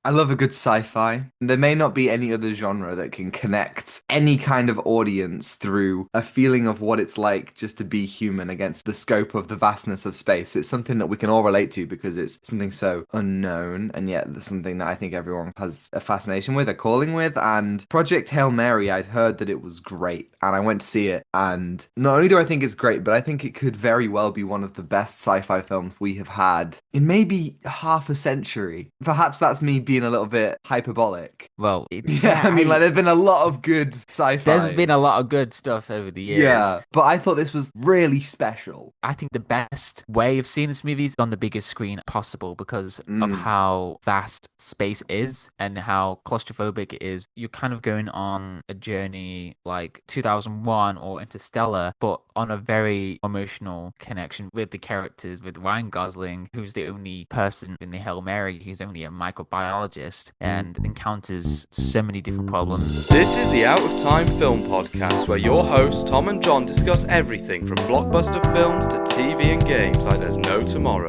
I love a good sci-fi. There may not be any other genre that can connect any kind of audience through a feeling of what it's like just to be human against the scope of the vastness of space. It's something that we can all relate to because it's something so unknown, and yet there's something that I think everyone has a fascination with, a calling with. And Project Hail Mary, I'd heard that it was great, and I went to see it. And not only do I think it's great, but I think it could very well be one of the best sci-fi films we have had in maybe half a century. Perhaps that's me being a little bit hyperbolic. Well, Yeah, yeah, I mean, like, there've been a lot of good there's been a sci-fis. lot of good stuff over the years. Yeah, but I thought this was really special. I think the best way of seeing this movie is on the biggest screen possible because of Mm. how vast space is and how claustrophobic it is. You're kind of going on a journey like 2001 or Interstellar, but on a very emotional connection with the characters, with Ryan Gosling, who's the only person in the Hail Mary who's only a microbiologist and encounters so many different problems. This is the Out of Time Film Podcast, where your hosts Tom and John discuss everything from blockbuster films to TV and games like there's no tomorrow.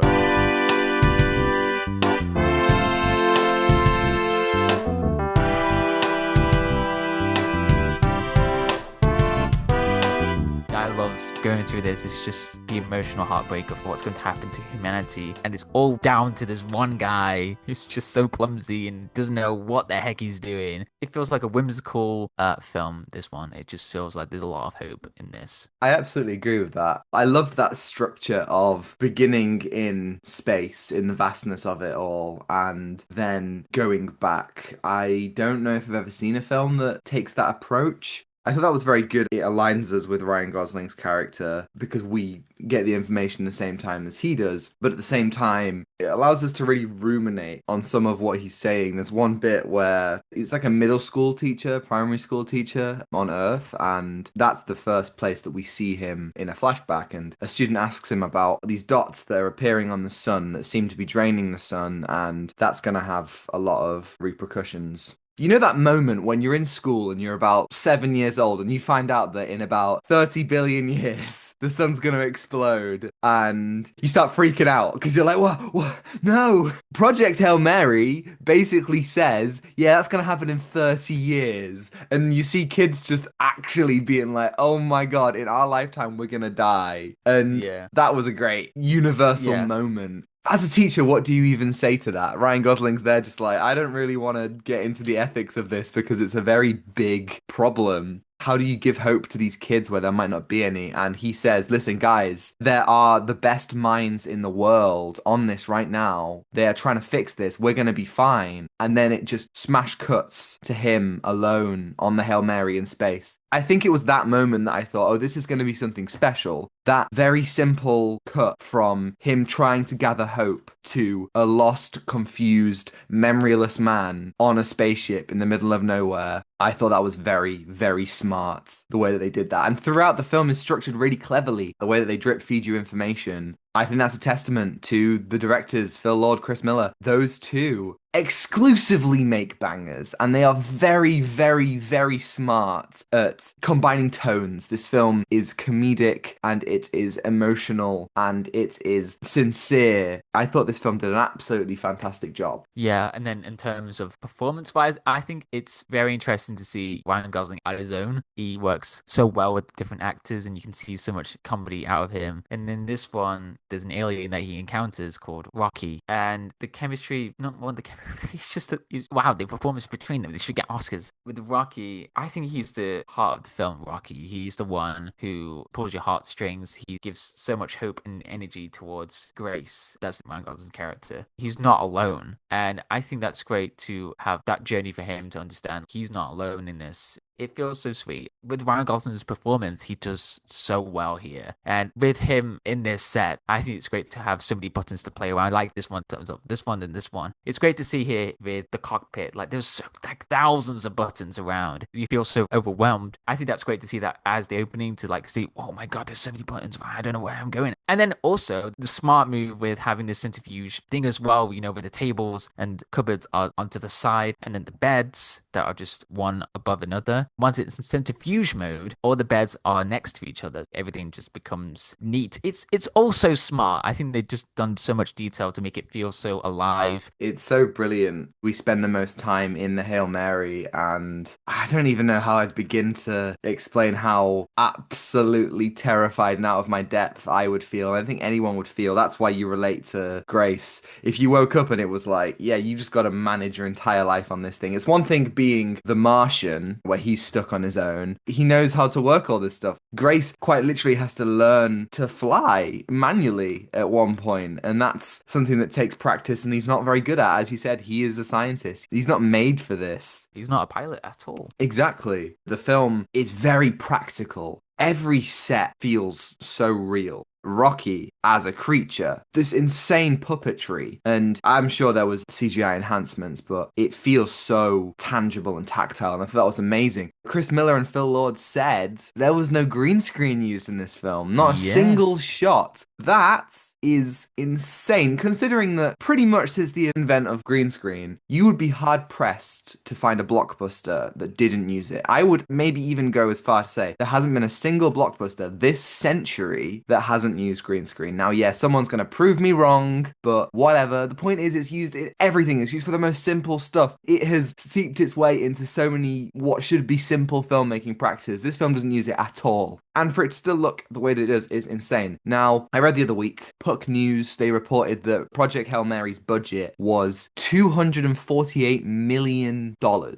I love going through this. It's just the emotional heartbreak of what's going to happen to humanity. And it's all down to this one guy who's just so clumsy and doesn't know what the heck he's doing. It feels like a whimsical film, this one. It just feels like there's a lot of hope in this. I absolutely agree with that. I loved that structure of beginning in space, in the vastness of it all, and then going back. I don't know if I've ever seen a film that takes that approach. I thought that was very good. It aligns us with Ryan Gosling's character because we get the information the same time as he does, but at the same time, it allows us to really ruminate on some of what he's saying. There's one bit where it's like a middle school teacher, primary school teacher on Earth, and that's the first place that we see him in a flashback. And a student asks him about these dots that are appearing on the sun that seem to be draining the sun, and that's going to have a lot of repercussions. You know that moment when you're in school and you're about 7 years old and you find out that in about 30 billion years the sun's gonna explode and you start freaking out because you're like, what? No! Project Hail Mary basically says, yeah, that's gonna happen in 30 years. And you see kids just actually being like, oh my God, in our lifetime we're gonna die. And Yeah. that was a great universal Yeah. moment. As a teacher, what do you even say to that? Ryan Gosling's there just like, I don't really want to get into the ethics of this because it's a very big problem. How do you give hope to these kids where there might not be any? And he says, listen, guys, there are the best minds in the world on this right now. They are trying to fix this. We're going to be fine. And then it just smash cuts to him alone on the Hail Mary in space. I think it was that moment that I thought, oh, this is going to be something special. That very simple cut from him trying to gather hope to a lost, confused, memoryless man on a spaceship in the middle of nowhere. I thought that was very, very smart, the way that they did that. And throughout the film is structured really cleverly, the way that they drip feed you information. I think that's a testament to the directors, Phil Lord, Chris Miller. Those two exclusively make bangers, and they are very, very, very smart at combining tones. This film is comedic, and it is emotional, and it is sincere. I thought this film did an absolutely fantastic job. Yeah, and then in terms of performance-wise, I think it's very interesting to see Ryan Gosling at his own. He works so well with different actors, and you can see so much comedy out of him. And in this one, there's an alien that he encounters called Rocky, and the chemistry, not one, the chemistry, it's just wow, the performance between them, they should get Oscars. With Rocky, I think he's the heart of the film. Rocky, he's the one who pulls your heartstrings. He gives so much hope and energy towards Grace. That's Ryan Gosling's character. He's not alone, and I think that's great to have that journey for him to understand he's not alone in this. It feels so sweet. With Ryan Gosling's performance, he does so well here. And with him in this set, I think it's great to have so many buttons to play around. Like this one, thumbs up, this one, and this one. It's great to see here with the cockpit. Like there's like thousands of buttons around. You feel so overwhelmed. I think that's great to see that as the opening to like see, oh my God, there's so many buttons. I don't know where I'm going. And then also the smart move with having the centrifuge thing as well, where the tables and cupboards are onto the side and then the beds that are just one above another. Once it's in centrifuge mode, all the beds are next to each other. Everything just becomes neat. It's also smart. I think they've just done so much detail to make it feel so alive. It's so brilliant. We spend the most time in the Hail Mary, and I don't even know how I'd begin to explain how absolutely terrified and out of my depth I would feel. I think anyone would feel. That's why you relate to Grace. If you woke up and it was like, yeah, you just got to manage your entire life on this thing. It's one thing being the Martian, where he's stuck on his own. He knows how to work all this stuff. Grace quite literally has to learn to fly manually at one point, and that's something that takes practice, and he's not very good at. As you said, he is a scientist. He's not made for this. He's not a pilot at all. Exactly. The film is very practical. Every set feels so real. Rocky as a creature, this insane puppetry, and I'm sure there was CGI enhancements, but it feels so tangible and tactile, and I thought that was amazing. Chris Miller and Phil Lord said there was no green screen used in this film, not a single shot. That is insane, considering that pretty much since the advent of green screen, you would be hard pressed to find a blockbuster that didn't use it. I would maybe even go as far to say there hasn't been a single blockbuster this century that hasn't used green screen. Now, yeah, someone's going to prove me wrong, but whatever. The point is, it's used in everything. It's used for the most simple stuff. It has seeped its way into so many what should be simple filmmaking practices. This film doesn't use it at all. And for it to still look the way that it does is insane. Now, I read the other week, Puck News, they reported that Project Hail Mary's budget was $248 million,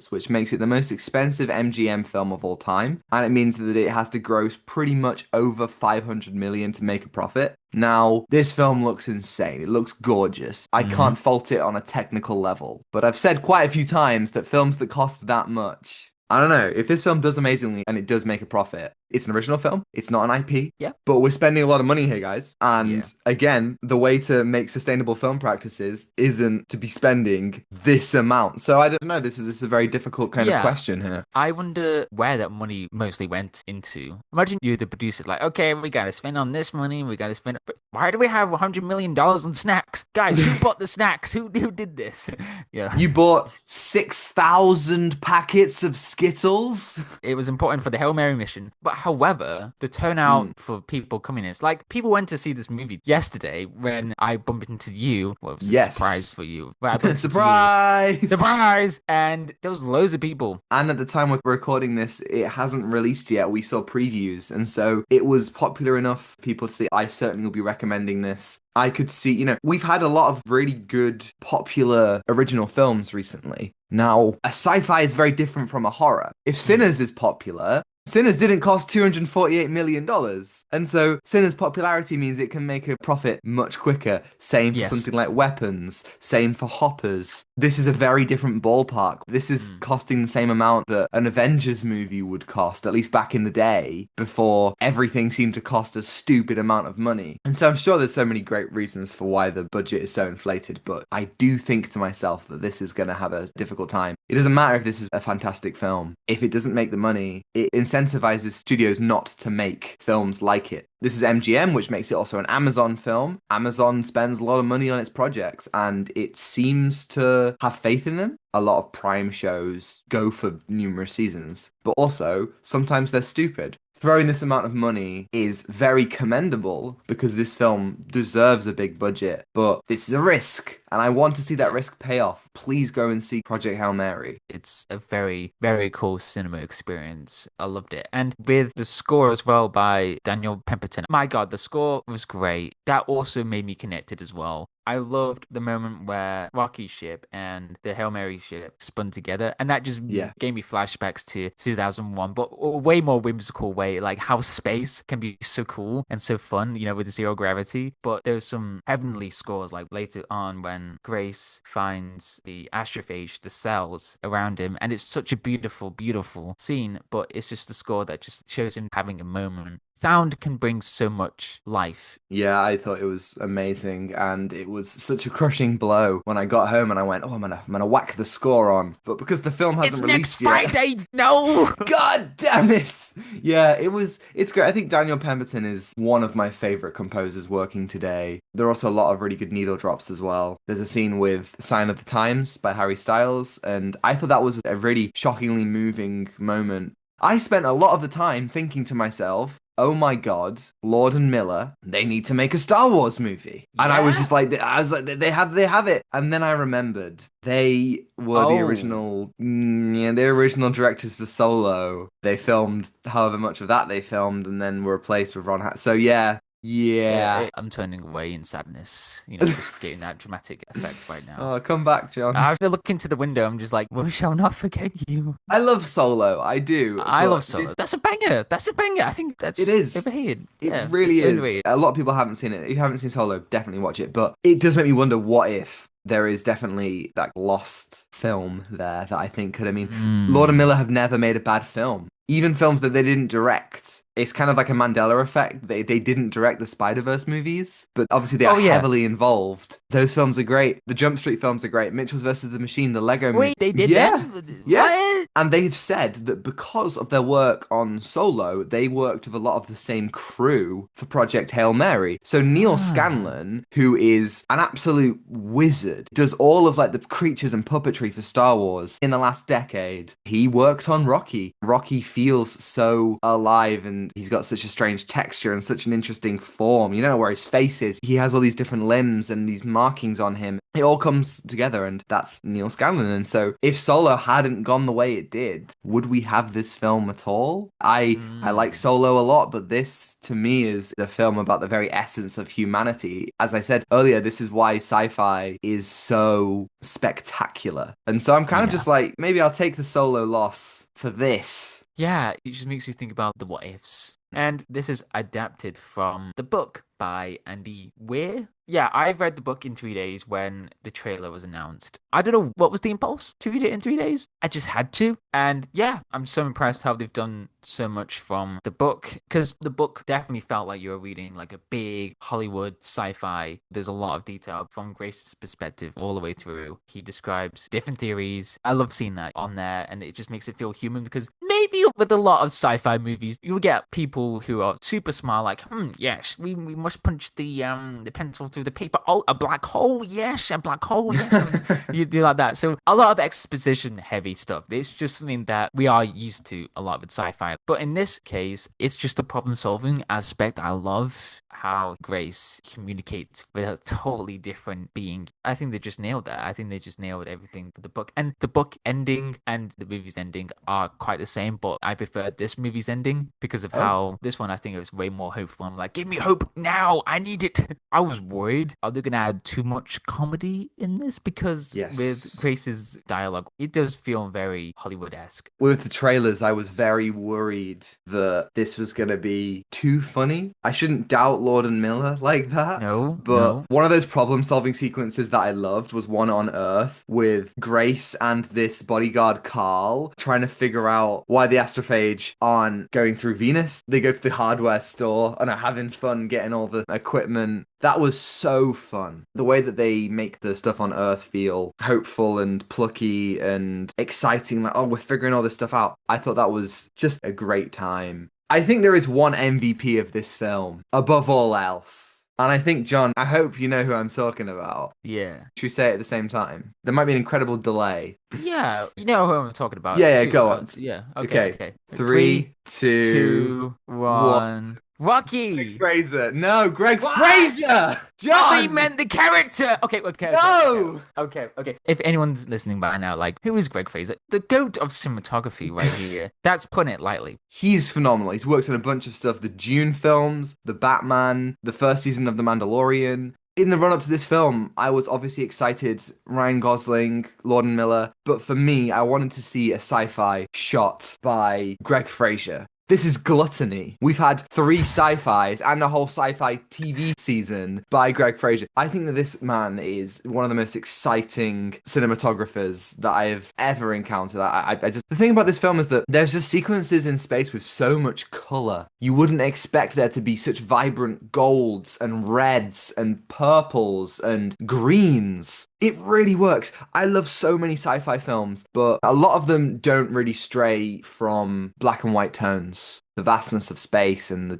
which makes it the most expensive MGM film of all time. And it means that it has to gross pretty much over $500 million to make a profit. Now, this film looks insane. It looks gorgeous. I can't fault it on a technical level. But I've said quite a few times that films that cost that much, I don't know, if this film does amazingly and it does make a profit, it's an original film. It's not an IP. Yeah. But we're spending a lot of money here, guys. And again, the way to make sustainable film practices isn't to be spending this amount. So I don't know. This is a very difficult kind of question here. I wonder where that money mostly went into. Imagine you're the producer, like, okay, we got to spend on this money. We got to spend. Why do we have $100 million on snacks? Guys, who bought the snacks? Who did this? Yeah. You bought 6,000 packets of Skittles? It was important for the Hail Mary mission. But however, the turnout for people coming in, it's like people went to see this movie yesterday when I bumped into you. Well, it was a surprise for you. Surprise! Surprise! And there was loads of people. And at the time we're recording this, it hasn't released yet. We saw previews. And so it was popular enough for people to see. I certainly will be recommending this. I could see, we've had a lot of really good, popular original films recently. Now, a sci-fi is very different from a horror. If Sinners is popular, Sinners didn't cost $248 million. And so Sinners' popularity means it can make a profit much quicker. Same for something like Weapons. Same for Hoppers. This is a very different ballpark. This is costing the same amount that an Avengers movie would cost, at least back in the day, before everything seemed to cost a stupid amount of money. And so I'm sure there's so many great reasons for why the budget is so inflated, but I do think to myself that this is going to have a difficult time. It doesn't matter if this is a fantastic film. If it doesn't make the money, it incentivizes studios not to make films like it. This is MGM, which makes it also an Amazon film. Amazon spends a lot of money on its projects, and it seems to have faith in them. A lot of Prime shows go for numerous seasons, but also sometimes they're stupid. Throwing this amount of money is very commendable because this film deserves a big budget, but this is a risk, and I want to see that risk pay off. Please go and see Project Hail Mary. It's a very, very cool cinema experience. I loved it. And with the score as well by Daniel Pemberton. My God, the score was great. That also made me connected as well. I loved the moment where Rocky's ship and the Hail Mary ship spun together, and that just gave me flashbacks to 2001, but a way more whimsical way, like how space can be so cool and so fun, with the zero gravity. But there's some heavenly scores, like later on when Grace finds the astrophage, the cells around him, and it's such a beautiful, beautiful scene, but it's just the score that just shows him having a moment. Sound can bring so much life. Yeah, I thought it was amazing, and it was such a crushing blow when I got home and I went, "Oh, I'm gonna whack the score on." But because the film It's hasn't next released yet, Friday! No! God damn it! Yeah, it's great. I think Daniel Pemberton is one of my favorite composers working today. There are also a lot of really good needle drops as well. There's a scene with Sign of the Times by Harry Styles, and I thought that was a really shockingly moving moment. I spent a lot of the time thinking to myself, oh my God, Lord and Miller, they need to make a Star Wars movie. And I was Yeah? just like, they have it. And then I remembered they were the Oh. original, yeah, the original directors for Solo. They filmed however much of that they filmed and then were replaced with Ron Howard. So yeah, yeah. I'm turning away in sadness, just getting that dramatic effect right now. Oh, come back, John. I have to look into the window. I'm just like, we shall not forget you. I love Solo, I do, I love but Solo. this That's a banger. That's a banger. I think it that's is. overrated. It Yeah, it's really is. underrated. A lot of people haven't seen it. If you haven't seen Solo, definitely watch it. But it does make me wonder what if there is definitely that lost film there that I think could. I mean, Lord and Mm. Miller have never made a bad film. Even films that they didn't direct. It's kind of like a Mandela effect. They didn't direct the Spider-Verse movies, but obviously they are Oh yeah. heavily involved. Those films are great. The Jump Street films are great. Mitchell's versus the Machine, the Lego movie. Wait, they did Yeah. them? Yeah. What? And they've said that because of their work on Solo, they worked with a lot of the same crew for Project Hail Mary. So Neil Ah. Scanlon, who is an absolute wizard, does all of like the creatures and puppetry for Star Wars in the last decade. He worked on Rocky. Rocky feels so alive and he's got such a strange texture and such an interesting form. You don't know where his face is. He has all these different limbs and these markings on him. It all comes together and that's Neil Scanlon. And so if Solo hadn't gone the way it did, would we have this film at all? I like Mm. Solo a lot, but this to me is a film about the very essence of humanity. As I said earlier, this is why sci-fi is so spectacular. And so I'm kind of Yeah. just like, maybe I'll take the Solo loss for this. Yeah, it just makes you think about the what ifs. And this is adapted from the book by Andy Weir. Yeah, I read the book in 3 days when the trailer was announced. I don't know what was the impulse to read it in 3 days. I just had to. And yeah, I'm so impressed how they've done so much from the book. Because the book definitely felt like you were reading like a big Hollywood sci-fi. There's a lot of detail from Grace's perspective all the way through. He describes different theories. I love seeing that on there. And it just makes it feel human because maybe with a lot of sci-fi movies, you'll get people who are super smart, like, yes, we must punch the pencil through the paper. Oh, a black hole, yes, a black hole, yes. You do like that. So a lot of exposition heavy stuff. It's just something that we are used to a lot with sci-fi. But in this case, it's just a problem solving aspect. I love how Grace communicates with a totally different being. I think they just nailed that. I think they just nailed everything for the book. And the book ending and the movie's ending are quite the same, but I prefer this movie's ending because of Oh. how this one I think it was way more hopeful. I'm like, give me hope now. I need it. I was worried. Are they gonna add too much comedy in this? Because Yes. with Grace's dialogue, it does feel very Hollywood-esque. With the trailers, I was very worried that this was going to be too funny. I shouldn't doubt Lord and Miller like that. No, But no. one of those problem solving sequences that I loved was one on Earth with Grace and this bodyguard Carl trying to figure out why the astrophage aren't going through Venus. They go to the hardware store and are having fun getting all the equipment. That was so fun. The way that they make the stuff on Earth feel hopeful and plucky and exciting, like, oh, we're figuring all this stuff out. I thought that was just a great time. I think there is one MVP of this film above all else. And I think, John, I hope you know who I'm talking about. Yeah. Should we say it at the same time? There might be an incredible delay. Yeah, you know who I'm talking about. Yeah, go on. Yeah, Okay. okay. 3, 2, 1. Rocky! Greg Fraser. No, Greg What? Fraser! I John! thought you meant the character. Okay. No! Okay. If anyone's listening by now, like, who is Greg Fraser? The goat of cinematography right here. That's putting it lightly. He's phenomenal. He's worked on a bunch of stuff. The Dune films, The Batman, the first season of The Mandalorian. In the run-up to this film, I was obviously excited. Ryan Gosling, Lord and Miller. But for me, I wanted to see a sci-fi shot by Greg Fraser. This is gluttony. We've had 3 sci-fis and a whole sci-fi TV season by Greg Fraser. I think that this man is one of the most exciting cinematographers that I have ever encountered. I just, the thing about this film is that there's just sequences in space with so much color. You wouldn't expect there to be such vibrant golds and reds and purples and greens. It really works. I love so many sci-fi films, but a lot of them don't really stray from black and white tones. The vastness of space and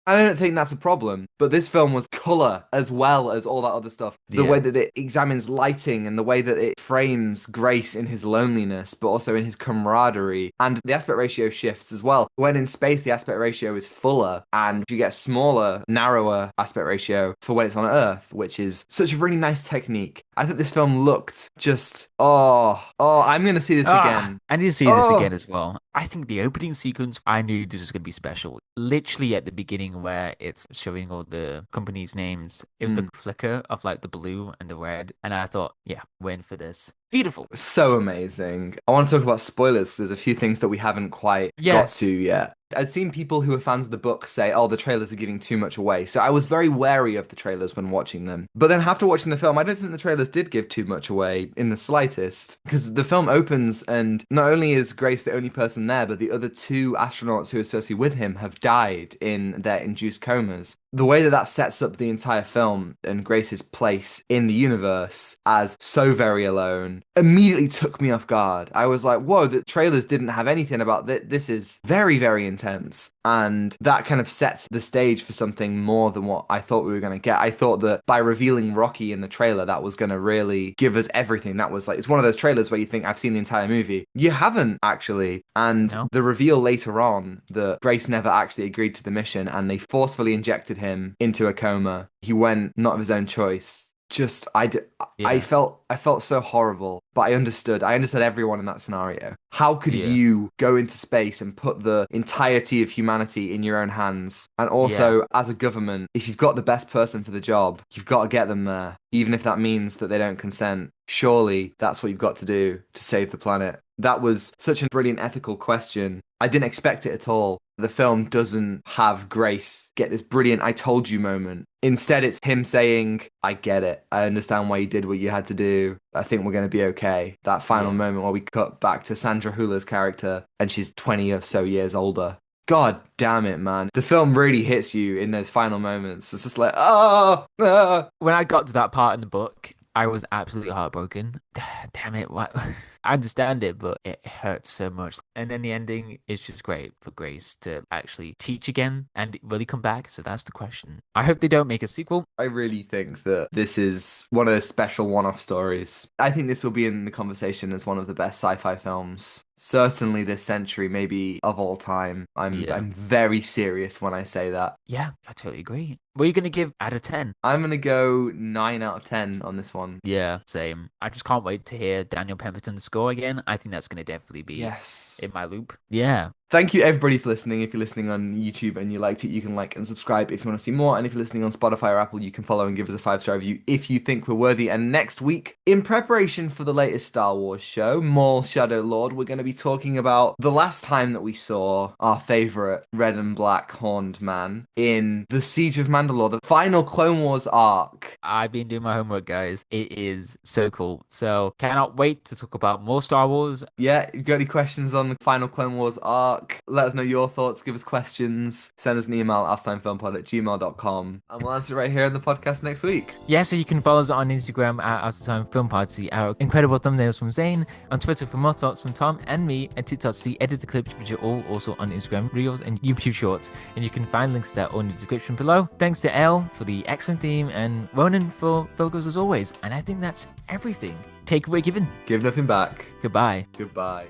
I don't think that's a problem, but this film was color as well as all that other stuff. The way that it examines lighting and the way that it frames Grace in his loneliness, but also in his camaraderie. And the aspect ratio shifts as well. When in space, the aspect ratio is fuller and you get a smaller, narrower aspect ratio for when it's on Earth, which is such a really nice technique. I thought this film looked just, I'm going to see this again. I need to see this again as well. I think the opening sequence, I knew this was going to be special. Literally at the beginning where it's showing all the companies' names, it was the flicker of like the blue and the red. And I thought, yeah, we're in for this. Beautiful. So amazing. I want to talk about spoilers. There's a few things that we haven't quite got to yet. I'd seen people who are fans of the book say, the trailers are giving too much away. So I was very wary of the trailers when watching them. But then after watching the film, I don't think the trailers did give too much away in the slightest. Because the film opens and not only is Grace the only person there, but the other 2 astronauts who are supposed to be with him have died in their induced comas. The way that sets up the entire film and Grace's place in the universe as so very alone immediately took me off guard. I was like, whoa, the trailers didn't have anything about this. This is very, very intense. And that kind of sets the stage for something more than what I thought we were going to get. I thought that by revealing Rocky in the trailer, that was going to really give us everything. That was like, it's one of those trailers where you think, I've seen the entire movie. You haven't, actually. And the reveal later on that Grace never actually agreed to the mission and they forcefully injected him into a coma. He went not of his own choice. I felt so horrible, but I understood everyone in that scenario. How could you go into space and put the entirety of humanity in your own hands? And also, as a government, if you've got the best person for the job, you've got to get them there, even if that means that they don't consent. Surely that's what you've got to do to save the planet. That was such a brilliant ethical question. I didn't expect it at all. The film doesn't have Grace get this brilliant I told you moment. Instead, it's him saying, I get it. I understand why you did what you had to do. I think we're going to be okay. That final moment where we cut back to Sandra Hüller's character and she's 20 or so years older. God damn it, man. The film really hits you in those final moments. It's just like, When I got to that part in the book, I was absolutely heartbroken. Damn it, what? I understand it, but it hurts so much. And then the ending is just great for Grace to actually teach again and really come back. So that's the question. I hope they don't make a sequel. I really think that this is one of those special one-off stories. I think this will be in the conversation as one of the best sci-fi films. Certainly this century, maybe of all time. I'm very serious when I say that. Yeah, I totally agree. What are you going to give out of 10? I'm going to go 9 out of 10 on this one. Yeah, same. I just can't wait to hear Daniel Pemberton's score again. I think that's going to definitely be in my loop. Yeah. Thank you everybody for listening. If you're listening on YouTube and you liked it, you can like and subscribe if you want to see more. And if you're listening on Spotify or Apple, you can follow and give us a 5-star review if you think we're worthy. And next week, in preparation for the latest Star Wars show, Maul Shadow Lord, we're going to be talking about the last time that we saw our favorite red and black horned man in the Siege of Mandalore, the final Clone Wars arc. I've been doing my homework, guys. It is so cool. So cannot wait to talk about more Star Wars. Yeah, you got any questions on the final Clone Wars arc? Let us know your thoughts, give us questions, send us an email at outtatimefilmpod@gmail.com, and we'll answer it right here in the podcast next week. Yeah, so you can follow us on Instagram at Outatime Film Pod to see our incredible thumbnails from Zain, on Twitter for more thoughts from Tom and me, and TikTok to see edited clips, which are all also on Instagram Reels and YouTube Shorts, and you can find links to that all in the description below. Thanks to Elle for the excellent theme, and Ronan for logos as always, and I think that's everything. Take away given. Give nothing back. Goodbye. Goodbye.